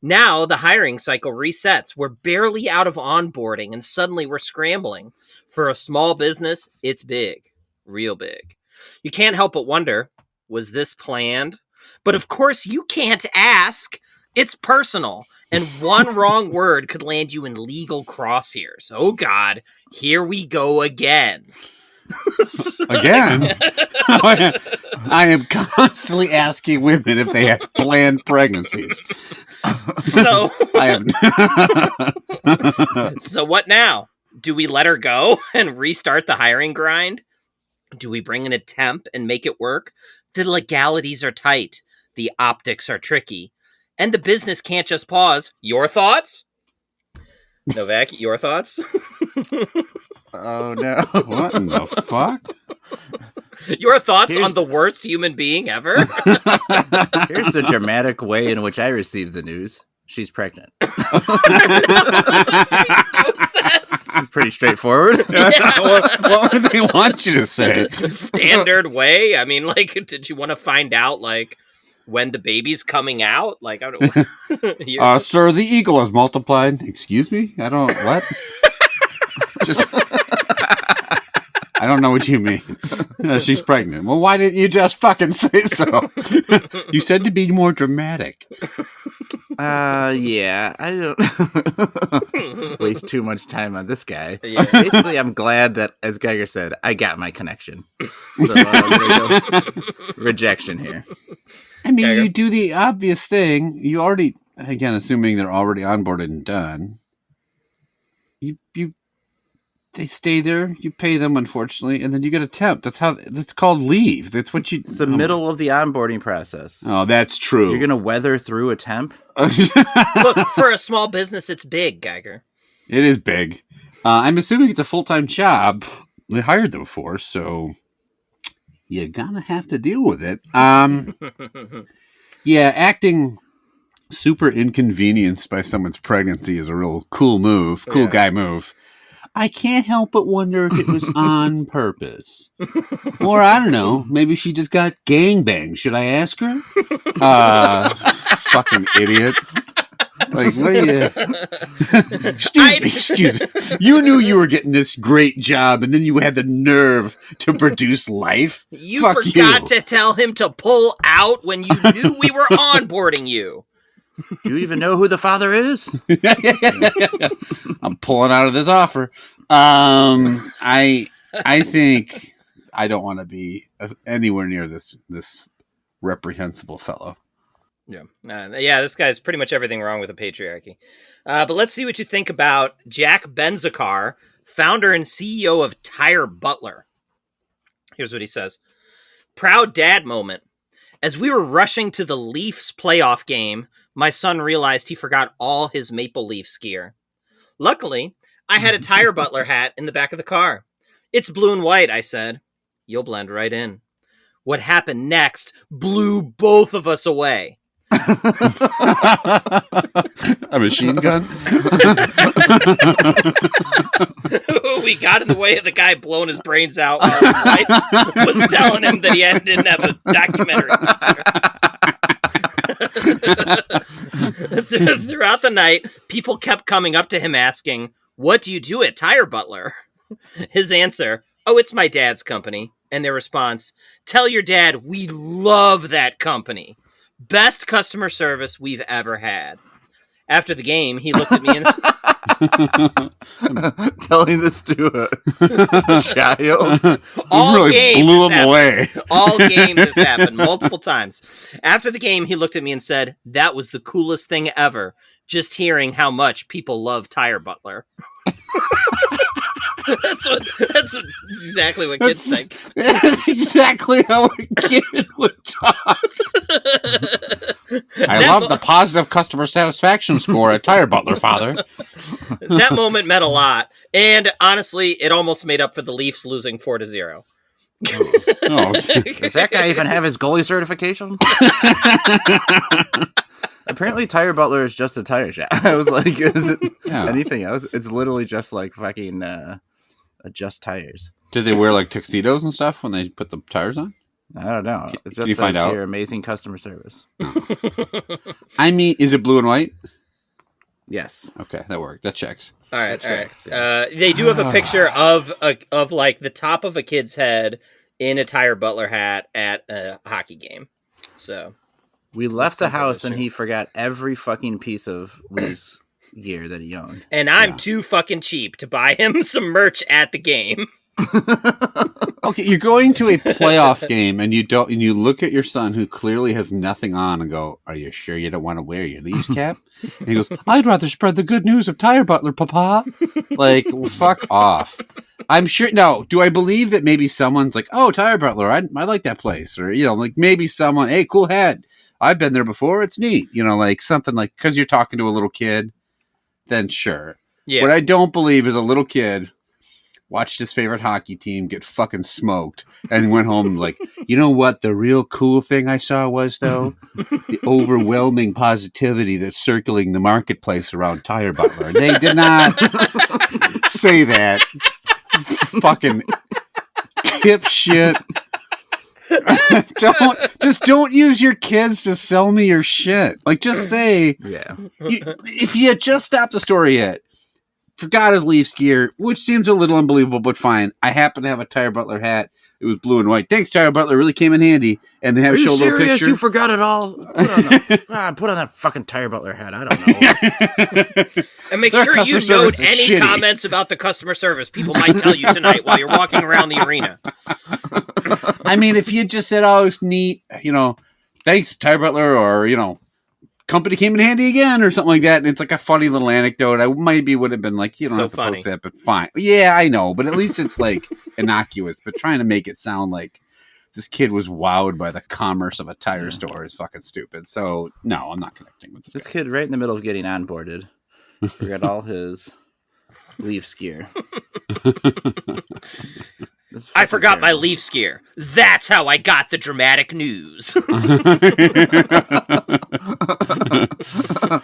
Now the hiring cycle resets. We're barely out of onboarding, and suddenly we're scrambling. For a small business, it's big. Real big. You can't help but wonder, was this planned? But of course you can't ask. It's personal, and one wrong word could land you in legal crosshairs. Oh God, here we go again. Again? I am constantly asking women if they have planned pregnancies. So, I have. So what now? Do we let her go and restart the hiring grind? Do we bring in a temp and make it work? The legalities are tight. The optics are tricky. And the business can't just pause. Your thoughts? Novak, your thoughts? Oh, no. What in the fuck? Your thoughts on the worst human being ever? Here's the dramatic way in which I received the news. She's pregnant. No sense. Pretty straightforward. What would they want you to say? Standard way. I mean, like, did you want to find out like when the baby's coming out? Like, I don't. Sir, the eagle has multiplied. Excuse me? I don't what? Just I don't know what you mean. She's pregnant. Well, why didn't you just fucking say so? You said to be more dramatic. Yeah, I don't waste too much time on this guy. Yeah. Basically, I'm glad that, as Geiger said, I got my connection. So rejection here. I mean, Geiger? you do the obvious thing. You already, again, assuming they're already onboarded and done. They stay there. You pay them, unfortunately, and then you get a temp. That's called leave. That's what you. It's the middle of the onboarding process. Oh, that's true. You're gonna weather through a temp. Look, for a small business, it's big, Geiger. It is big. I'm assuming it's a full-time job. They hired them for, so you're gonna have to deal with it. Yeah, acting super inconvenienced by someone's pregnancy is a real cool move. Cool guy move. I can't help but wonder if it was on purpose. Or, I don't know, maybe she just got gangbanged. Should I ask her? Fucking idiot. Like, what are you... Excuse me. You knew you were getting this great job, and then you had the nerve to produce life? You Fuck forgot you. to tell him to pull out when you knew we were onboarding you. Do you even know who the father is? I'm pulling out of this offer. I think I don't want to be anywhere near this reprehensible fellow. Yeah, this guy's pretty much everything wrong with the patriarchy. But let's see what you think about Jack Benzakar, founder and CEO of Tire Butler. Here's what he says. Proud dad moment. As we were rushing to the Leafs playoff game, my son realized he forgot all his Maple Leafs gear. Luckily, I had a Tire Butler hat in the back of the car. It's blue and white, I said. You'll blend right in. What happened next blew both of us away. A machine gun? We got in the way of the guy blowing his brains out while his wife was telling him that he didn't have a documentary feature. Throughout the night, people kept coming up to him asking, "What do you do at Tire Butler?" His answer, "Oh, it's my dad's company." And their response, "Tell your dad we love that company. Best customer service we've ever had." After the game, he looked at me and Telling this to a child. all really game blew this him away. All game this happened multiple times. After the game, he looked at me and said, "That was the coolest thing ever. Just hearing how much people love Tire Butler." That's exactly what kids think. That's exactly how a kid would talk. I love the positive customer satisfaction score at Tire Butler, father. That moment meant a lot. And honestly, it almost made up for the Leafs losing 4-0. Oh. Does that guy even have his goalie certification? Apparently, Tire Butler is just a tire shop. I was like, is it anything else? It's literally just like fucking adjust tires. Did they wear like tuxedos and stuff when they put the tires on? I don't know. It's just you find out? Here, amazing customer service. I mean, is it blue and white? Yes. Okay, that worked. That checks. All right. Checks, yeah. They do have a picture of like the top of a kid's head in a Tire Butler hat at a hockey game. So we left the house and he forgot every fucking piece of Leafs gear that he owned. And I'm too fucking cheap to buy him some merch at the game. Okay, you're going to a playoff game and you look at your son who clearly has nothing on and go, "Are you sure you don't want to wear your Leafs cap?" And he goes, "I'd rather spread the good news of Tire Butler, Papa." Like, well, fuck off. I'm sure. Now, do I believe that maybe someone's like, "Oh, Tire Butler, I like that place," or like maybe someone, "Hey, cool hat. I've been there before. It's neat." Like something like because you're talking to a little kid. Then sure. Yeah. What I don't believe is a little kid watched his favorite hockey team get fucking smoked, and went home like, you know what? The real cool thing I saw was, though, the overwhelming positivity that's circling the marketplace around Tire Butler. They did not say that. Fucking dipshit. don't use your kids to sell me your shit. Like, just say, if you had just stopped the story yet, forgot his Leafs gear, which seems a little unbelievable, but fine. I happen to have a Tire Butler hat. It was blue and white. Thanks, Tire Butler. Really came in handy. And they have a show little picture. You forgot it all. Put on that fucking Tire Butler hat. I don't know. And make sure you note any comments about the customer service people might tell you tonight while you're walking around the arena. I mean, if you just said, "Oh, it's neat," thanks, Tire Butler, or company came in handy again, or something like that, and it's like a funny little anecdote. I maybe would have been like, you don't have to post that, but fine. Yeah, I know, but at least it's like innocuous. But trying to make it sound like this kid was wowed by the commerce of a tire store is fucking stupid. So no, I'm not connecting with this kid. Right in the middle of getting onboarded, forgot all his Leafs gear. I forgot my Leafs gear. That's how I got the dramatic news.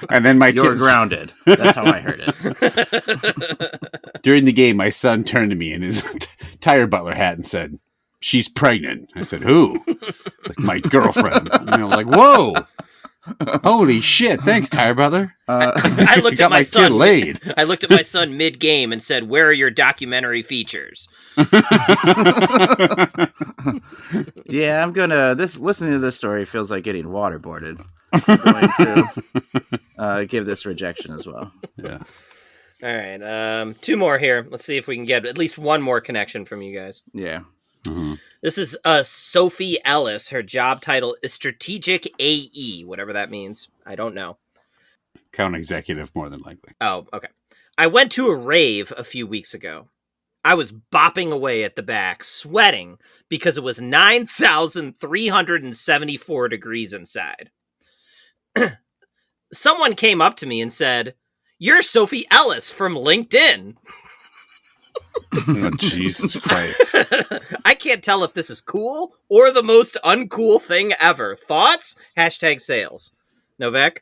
And then you're grounded. That's how I heard it. During the game, my son turned to me in his Tire Butler hat and said, "She's pregnant." I said, "Who?" Like, my girlfriend. Like, whoa. Holy shit! Thanks, Tire Butler. I looked at my son. Kid laid. I looked at my son mid-game and said, "Where are your documentary features?" Yeah, I'm gonna. Listening to this story feels like getting waterboarded. I'm going to give this rejection as well. Yeah. All right. 2 more here. Let's see if we can get at least one more connection from you guys. Yeah. Mm-hmm. This is Sophie Ellis. Her job title is Strategic AE, whatever that means. I don't know. Account executive, more than likely. Oh, okay. I went to a rave a few weeks ago. I was bopping away at the back, sweating, because it was 9,374 degrees inside. Someone came up to me and said, "You're Sophie Ellis from LinkedIn." Oh, Jesus Christ. I can't tell if this is cool or the most uncool thing ever. Thoughts? #sales. Novak?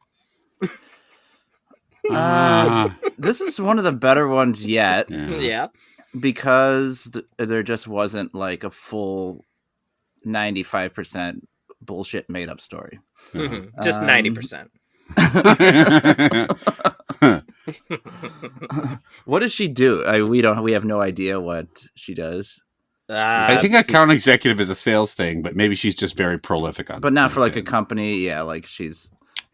This is one of the better ones yet. Yeah. Because there just wasn't like a full 95% bullshit made up story. Mm-hmm. Just 90%. What does she do? We have no idea what she does. I think account executive is a sales thing, but maybe she's just very prolific on. But not for like a company. Yeah, like she's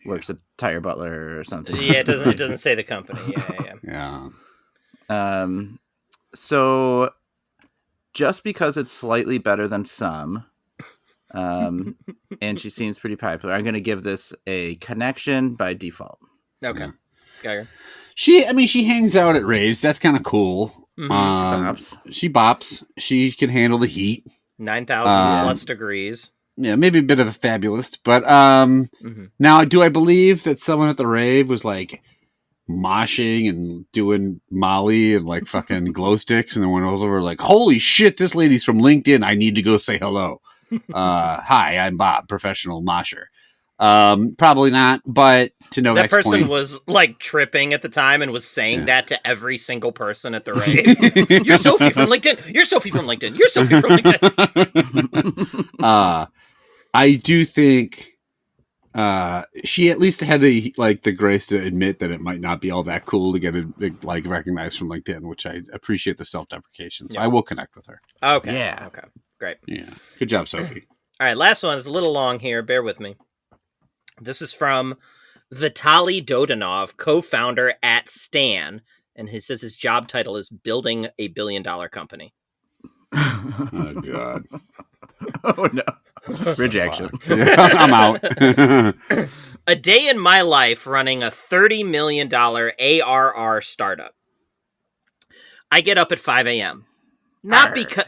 works at Tire Butler or something. Yeah, it doesn't say the company. Yeah. So just because it's slightly better than some, and she seems pretty popular, I'm going to give this a connection by default. Okay. Geiger. She hangs out at raves. That's kind of cool. Mm-hmm. She bops. She can handle the heat. 9,000 plus degrees. Yeah, maybe a bit of a fabulist. But now, do I believe that someone at the rave was like moshing and doing Molly and like fucking glow sticks, and then went over like, "Holy shit, this lady's from LinkedIn. I need to go say hello." Hi, I'm Bob, professional mosher. Probably not, but to know that person point, was like tripping at the time and was saying that to every single person at the rave. "You're Sophie from LinkedIn. You're Sophie from LinkedIn. You're Sophie from LinkedIn." I do think she at least had the grace to admit that it might not be all that cool to get it like recognized from LinkedIn, which I appreciate the self-deprecation. So I will connect with her. Okay. Yeah. Okay. Great. Yeah. Good job, Sophie. All right. Last one is a little long here. Bear with me. This is from Vitaly Dodonov, co-founder at Stan, and he says his job title is building a billion-dollar company. Oh God. Oh no. Rejection. I'm out. A day in my life running a $30 million ARR startup. I get up at 5 a.m. Not because...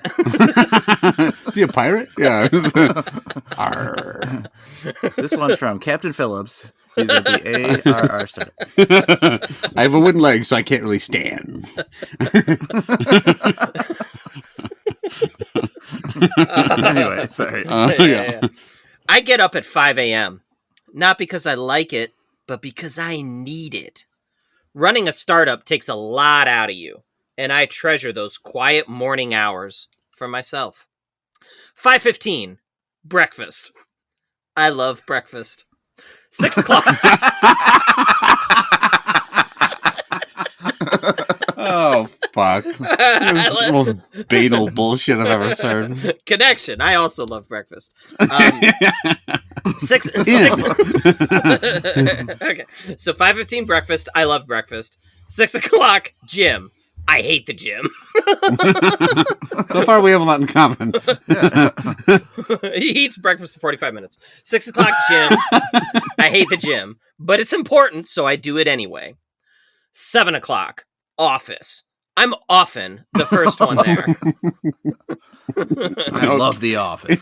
Is he a pirate? Yeah. This one's from Captain Phillips. He's at the ARR startup. I have a wooden leg, so I can't really stand. Anyway, sorry. Yeah. I get up at 5 a.m. Not because I like it, but because I need it. Running a startup takes a lot out of you, and I treasure those quiet morning hours for myself. 5:15, breakfast. I love breakfast. 6 o'clock. Oh, fuck. This is the most banal bullshit I've ever heard. Connection. I also love breakfast. Six. Okay. So 5:15 breakfast. I love breakfast. 6 o'clock gym. I hate the gym. So far, we have a lot in common. He eats breakfast in 45 minutes. 6 o'clock gym. I hate the gym, but it's important, so I do it anyway. 7 o'clock office. I'm often the first one there. I love The Office.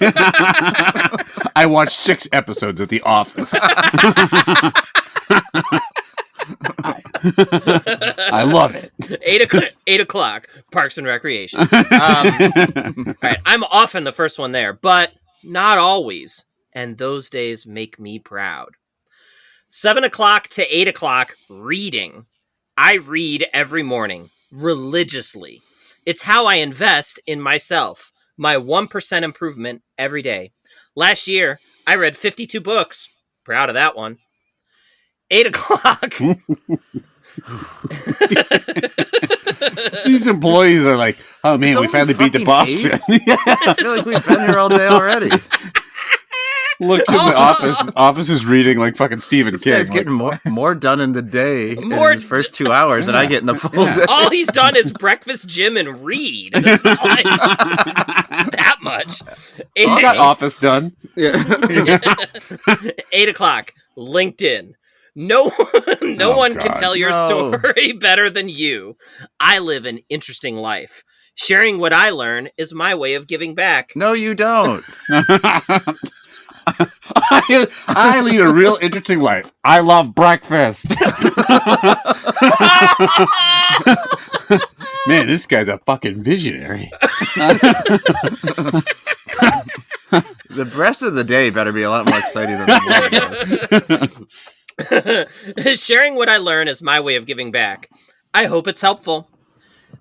I watched 6 episodes of The Office. I love it. 8 o'clock, Parks and Recreation. All right, I'm often the first one there, but not always. And those days make me proud. 7 o'clock to 8 o'clock, reading. I read every morning, religiously. It's how I invest in myself, my 1% improvement every day. Last year, I read 52 books. Proud of that one. 8 o'clock. These employees are like, oh man, It's we finally only beat the fucking boss. 8? I feel like we've been here all day already. Looks in the office. Office is reading like fucking Stephen This King. guy's getting more done in the day in the first 2 hours than I get in the full day. All he's done is breakfast, gym, and read. It's not like that much. He got office done. Yeah. 8 o'clock, LinkedIn. No one can God. tell your story better than you. I live an interesting life. Sharing what I learn is my way of giving back. No, you don't. I lead a real interesting life. I love breakfast. Man, this guy's a fucking visionary. The rest of the day better be a lot more exciting than the morning. Sharing what I learn is my way of giving back. I hope it's helpful.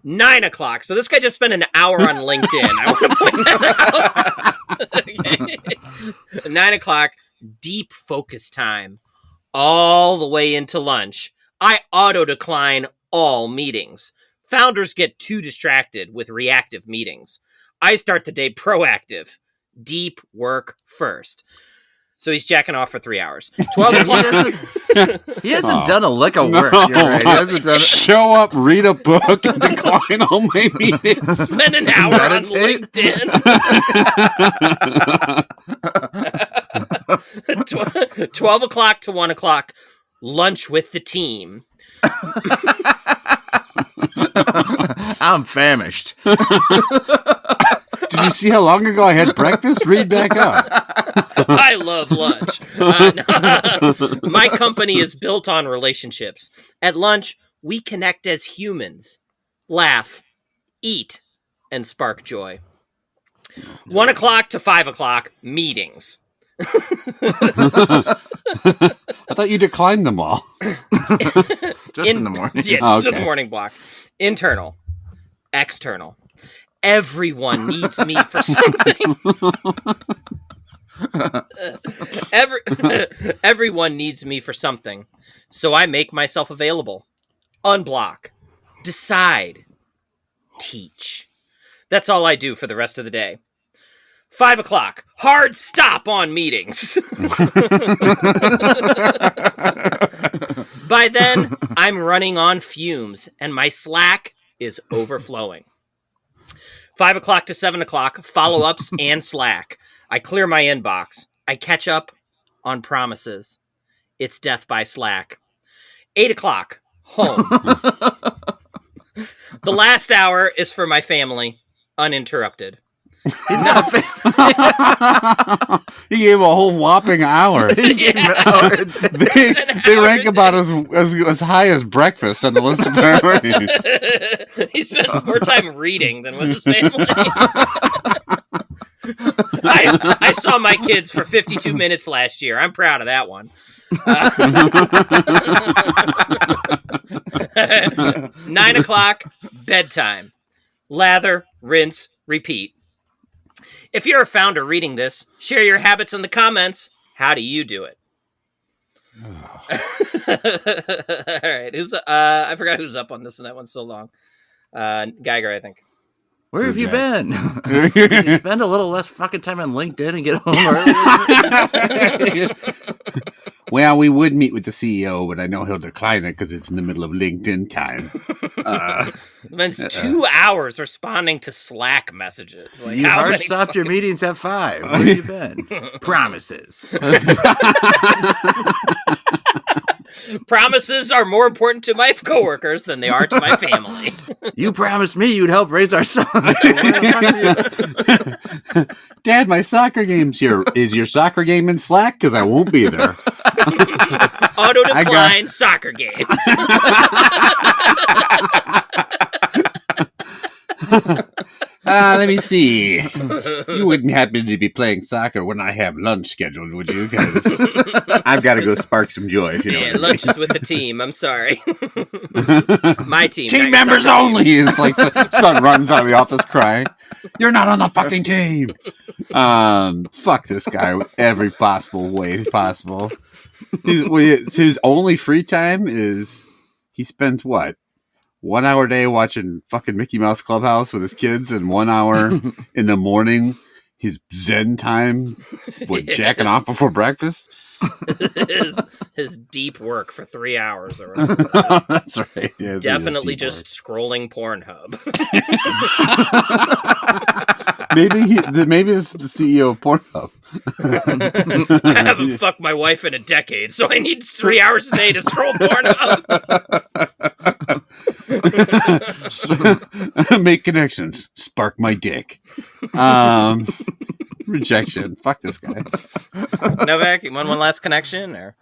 9 o'clock. So this guy just spent an hour on LinkedIn. I want to point that out. Okay. 9 o'clock, deep focus time. All the way into lunch. I auto-decline all meetings. Founders get too distracted with reactive meetings. I start the day proactive. Deep work first. So he's jacking off for 3 hours. 12 o'clock. He hasn't done a lick of work. No. You're right. He hasn't done Show up, read a book, and decline all my meetings. Spend an hour on Meditate. LinkedIn. 12 o'clock to 1 o'clock. Lunch with the team. I'm famished. Did you see how long ago I had breakfast? Read back up. I love lunch. My company is built on relationships. At lunch, we connect as humans, laugh, eat, and spark joy. 1 o'clock to 5 o'clock, meetings. I thought you declined them all. Just in the morning. Yeah, Oh, just in the okay. morning block. Internal, external. Everyone needs me for something. Everyone needs me for something. So I make myself available. Unblock. Decide. Teach. That's all I do for the rest of the day. 5 o'clock. Hard stop on meetings. By then, I'm running on fumes and my Slack is overflowing. 5 o'clock to 7 o'clock, follow-ups and Slack. I clear my inbox. I catch up on promises. It's death by Slack. 8 o'clock, home. The last hour is for my family, uninterrupted. He's got a He gave a whole whopping hour. They rank about as high as breakfast on the list of priorities. He spends more time reading than with his family. I saw my kids for 52 minutes last year. I'm proud of that one. 9 o'clock, bedtime. Lather, rinse, repeat. If you're a founder reading this, share your habits in the comments. How do you do it? All right. I forgot who's up on this, and that one's so long. Geiger, I think. Where have you been? Can you spend a little less fucking time on LinkedIn and get home early? Well, we would meet with the CEO, but I know he'll decline it because it's in the middle of LinkedIn time. Spends 2 hours responding to Slack messages. Like, you hard stopped your meetings at 5. Where have you been? Promises. Promises are more important to my coworkers than they are to my family. You promised me you'd help raise our son. Dad, my soccer game's here. Is your soccer game in Slack? Because I won't be there. Auto decline soccer games. Let me see. You wouldn't happen to be playing soccer when I have lunch scheduled, would you? Because I've got to go spark some joy. If you know what I mean. Lunch is with the team. I'm sorry. My team. Team members only is like son runs out of the office crying. You're not on the fucking team. Fuck this guy every possible way possible. His only free time is he spends what? 1 hour a day watching fucking Mickey Mouse Clubhouse with his kids, and 1 hour in the morning, his Zen time with jacking off before breakfast. his deep work for 3 hours or That's right. Yeah, definitely just scrolling Pornhub. maybe it's the CEO of Pornhub. I haven't fucked my wife in a decade, so I need 3 hours a day to scroll Pornhub. Make connections. Spark my dick. Rejection. Fuck this guy. Novak, you want one last connection? Or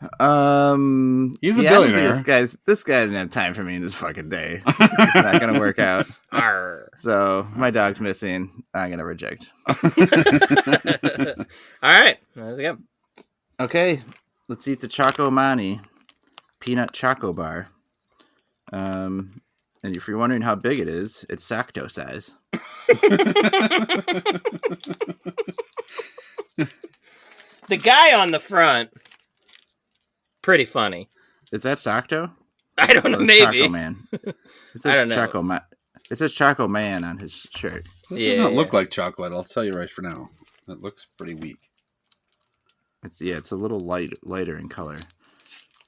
he's a billionaire. This guy didn't have time for me in this fucking day. It's not gonna work out. Arr. So my dog's missing. I'm gonna reject. All right, let's go. Okay, let's eat the ChocoMani peanut choco bar. And if you're wondering how big it is, it's Sacto size. The guy on the front, pretty funny. Is that Sacto? I don't know, maybe. Choco Man. It says I don't know. It says Choco Man on his shirt. This does not look like chocolate. I'll tell you right for now. It looks pretty weak. It's a little lighter in color.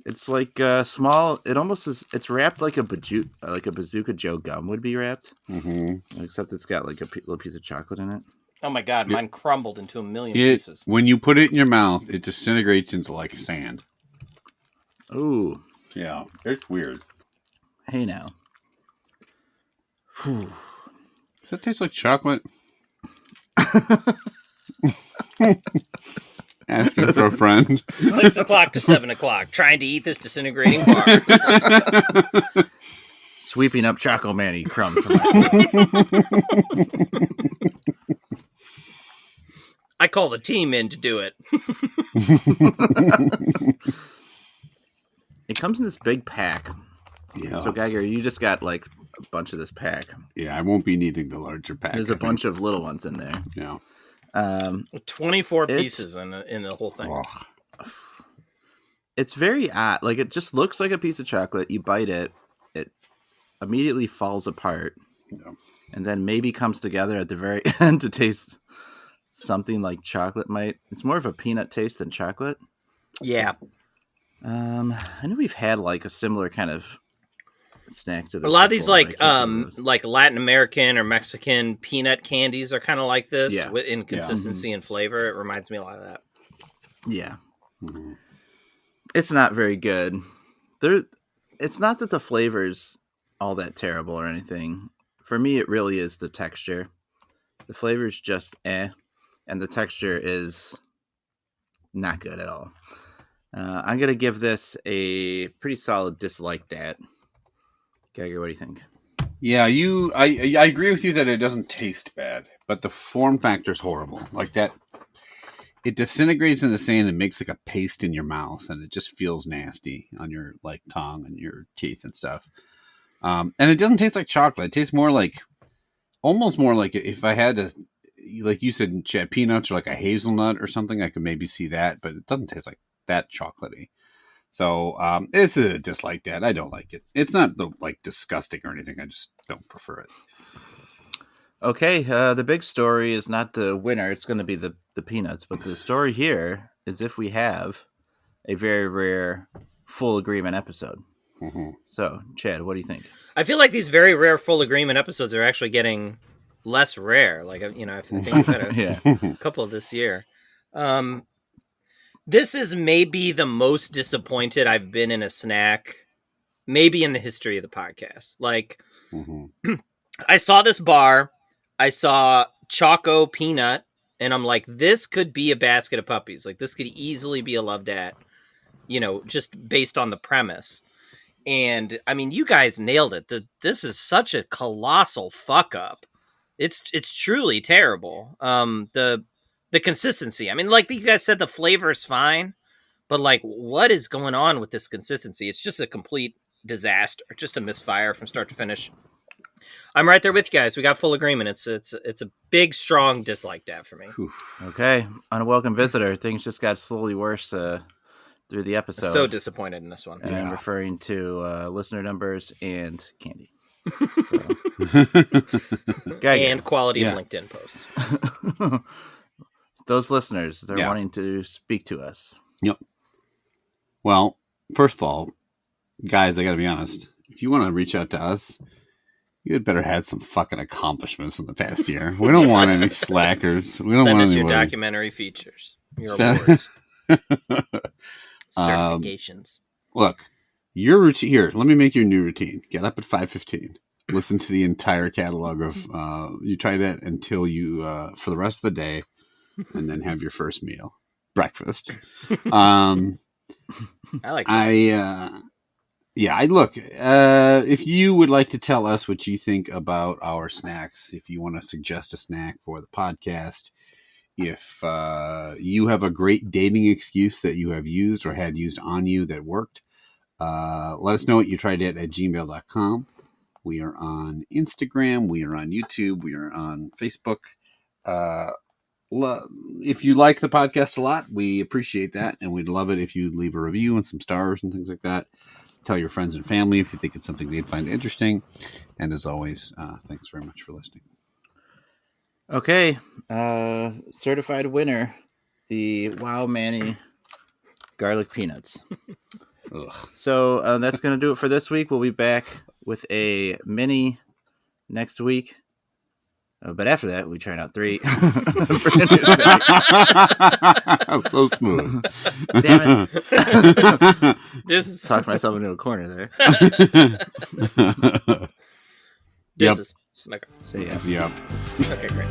It's like small. It almost is. It's wrapped like a Bazooka Joe gum would be wrapped. Mm-hmm. Except it's got like a little piece of chocolate in it. Oh my god, mine crumbled into a million pieces. When you put it in your mouth, it disintegrates into like sand. Ooh. Yeah, it's weird. Hey now. Does that taste like chocolate? Asking for a friend. 6 o'clock to 7 o'clock, trying to eat this disintegrating bar. Sweeping up ChocoMani crumbs from I call the team in to do it. It comes in this big pack. Yeah. So Geiger, you just got like a bunch of this pack. Yeah, I won't be needing the larger pack. There's a bunch of little ones in there. Yeah. 24 pieces in the whole thing. Oh. It's very odd. Like, it just looks like a piece of chocolate. You bite it, it immediately falls apart, and then maybe comes together at the very end to taste something like chocolate might. It's more of a peanut taste than chocolate. Yeah. I know we've had like a similar kind of snack to this. A lot of these like Latin American or Mexican peanut candies are kind of like this in consistency and flavor. It reminds me a lot of that. Yeah. Mm-hmm. It's not very good. It's not that the flavor's all that terrible or anything. For me, it really is the texture. The flavor's just and the texture is not good at all. I'm going to give this a pretty solid dislike dat. Geiger, what do you think? Yeah, I agree with you that it doesn't taste bad, but the form factor's horrible. Like that it disintegrates in the sand and makes like a paste in your mouth, and it just feels nasty on your like tongue and your teeth and stuff. And it doesn't taste like chocolate. It tastes more like, almost more like if I had to, like you said, Chad, peanuts or like a hazelnut or something, I could maybe see that, but it doesn't taste like that chocolatey. So it's just like that. I don't like it. It's not like disgusting or anything. I just don't prefer it. Okay, the big story is not the winner. It's going to be the peanuts. But the story here is if we have a very rare full agreement episode. Mm-hmm. So, Chad, what do you think? I feel like these very rare full agreement episodes are actually getting less rare. Like, you know, I think we've had a couple this year. This is maybe the most disappointed I've been in a snack, maybe in the history of the podcast. Like, I saw this bar, I saw Choco Peanut, and I'm like, this could be a basket of puppies. Like, this could easily be a Loved At, you know, just based on the premise. And I mean, you guys nailed it. This is such a colossal fuck up. It's truly terrible. The consistency. I mean, like you guys said, the flavor is fine, but like, what is going on with this consistency? It's just a complete disaster, just a misfire from start to finish. I'm right there with you guys. We got full agreement. It's a big, strong dislike, Dad, for me. Okay, unwelcome visitor. Things just got slowly worse through the episode. So disappointed in this one. And I'm referring to listener numbers and candy. And quality of LinkedIn posts. Those listeners, they're wanting to speak to us. Yep. Well, first of all, guys, I got to be honest. If you want to reach out to us, you had better had some fucking accomplishments in the past year. We don't want any slackers. We don't Send want us anybody. your documentary features, your awards, certifications. Look, your routine here. Let me make you a new routine. Get up at 5:15. Listen to the entire catalog of. You try that until you for the rest of the day, and then have your first meal, breakfast. I like that. I look. If you would like to tell us what you think about our snacks, if you want to suggest a snack for the podcast, if you have a great dating excuse that you have used or had used on you that worked, let us know what you tried it at gmail.com. We are on Instagram. We are on YouTube. We are on Facebook. If you like the podcast a lot, we appreciate that. And we'd love it if you'd leave a review and some stars and things like that. Tell your friends and family if you think it's something they'd find interesting. And as always, thanks very much for listening. Okay. Certified winner, the Wow Manny garlic peanuts. So that's going to do it for this week. We'll be back with a mini next week. But after that, we try out 3. So smooth. Damn it. Just Talked myself into a corner there. This is So, yeah. Yep. okay, great.